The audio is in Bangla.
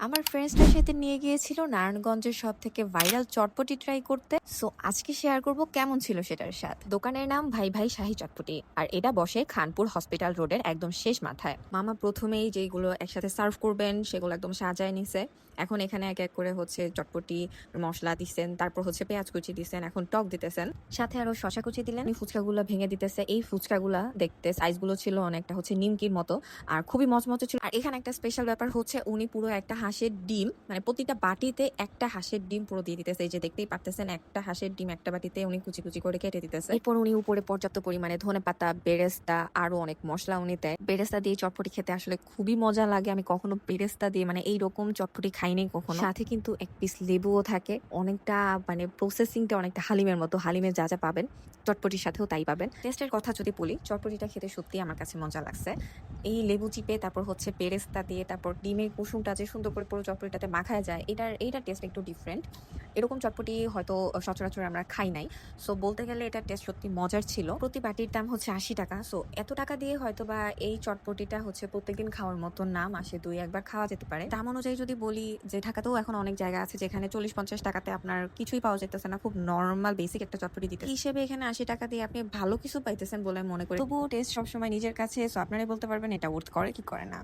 আমার ফ্রেন্ডসরা সাথে নিয়ে গিয়েছিল নারায়ণগঞ্জের সব থেকে ভাইরাল চটপটি ট্রাই করতে। সো আজকে শেয়ার করব কেমন ছিল সেটার স্বাদ। দোকানের নাম ভাই ভাই শাহী চটপটি, আর এটা বসে খানপুর হসপিটাল রোডের একদম শেষ মাথায়। মামা প্রথমেই যেগুলো একসাথে সার্ভ করবেন সেগুলো একদম সাজায় নিছে। এখন এখানে এক এক করে হচ্ছে চটপটি মশলা দিচ্ছেন, তারপর হচ্ছে পেঁয়াজ কুচি দিচ্ছেন, এখন টক দিতেছেন, সাথে আরো শশা কুচি দিলেন। ফুচকাগুলো ভেঙে দিতেছে। এই ফুচকাগুলা দেখতে সাইজগুলো ছিল অনেকটা হচ্ছে নিমকির মতো, আর খুবই মচমচে ছিল। আর এখানে একটা স্পেশাল ব্যাপার হচ্ছে উনি পুরো একটা হাঁসের ডিম, মানে প্রতিটা বাটিতে একটা হাঁসের ডিম পুরো দিয়ে দিতেছে। এই যে দেখতেই পারতেছেন, একটা হাঁসের ডিম একটা বাটিতে উনি কুচি কুচি করে কেটে দিতেছে। এরপর উনি উপরে পর্যাপ্ত পরিমাণে ধনেপাতা, বেরেস্তা, আরো অনেক মশলা উনি দেয়। বেরেস্তা দিয়ে চটপটি খেতে আসলে খুবই মজা লাগে। আমি কখনো বেরেস্তা দিয়ে মানে এইরকম চটপটি খাইনি কখনো। সাথে কিন্তু এক পিস লেবুও থাকে। অনেকটা মানে প্রসেসিংটা অনেকটা হালিমের মতো। হালিমের যা যা পাবেন চটপটির সাথেও তাই পাবেন। টেস্টের কথা যদি বলি, চটপটিটা খেতে সত্যি আমার কাছে মজা লাগছে। এই লেবু চিপে তারপর হচ্ছে পেরেস্তা দিয়ে তারপর ডিমের কুসুমটা যে সুন্দর করে পুরো চটপটিটাতে মাখায় যায়, এইটার টেস্ট একটু ডিফারেন্ট। এরকম চটপটি হয়তো সচরাচর আমরা খাই নাই। সো বলতে গেলে এটার টেস্ট সত্যি মজার ছিল। প্রতি বাটির দাম হচ্ছে ৮০ টাকা। সো এত টাকা দিয়ে হয়তো বা এই চটপটিটা হচ্ছে প্রত্যেকদিন খাওয়ার মতো না, মাসে ২-১ বার খাওয়া যেতে পারে। দাম অনুযায়ী যদি বলি, যে ঢাকাতেও এখন অনেক জায়গা আছে যেখানে ৪০-৫০ টাকাতে আপনার কিছুই পাওয়া যেতেছে না, খুব নর্মাল বেসিক একটা চটপটি দিতে হিসেবে এখানে ৮০ টাকা দিয়ে আপনি ভালো কিছু পাইতেছেন বলে মনে করি। তবুও টেস্ট সবসময় নিজের কাছে। সো আপনারাই বলতে পারবেন এটা ওর্থ করে কি করে না।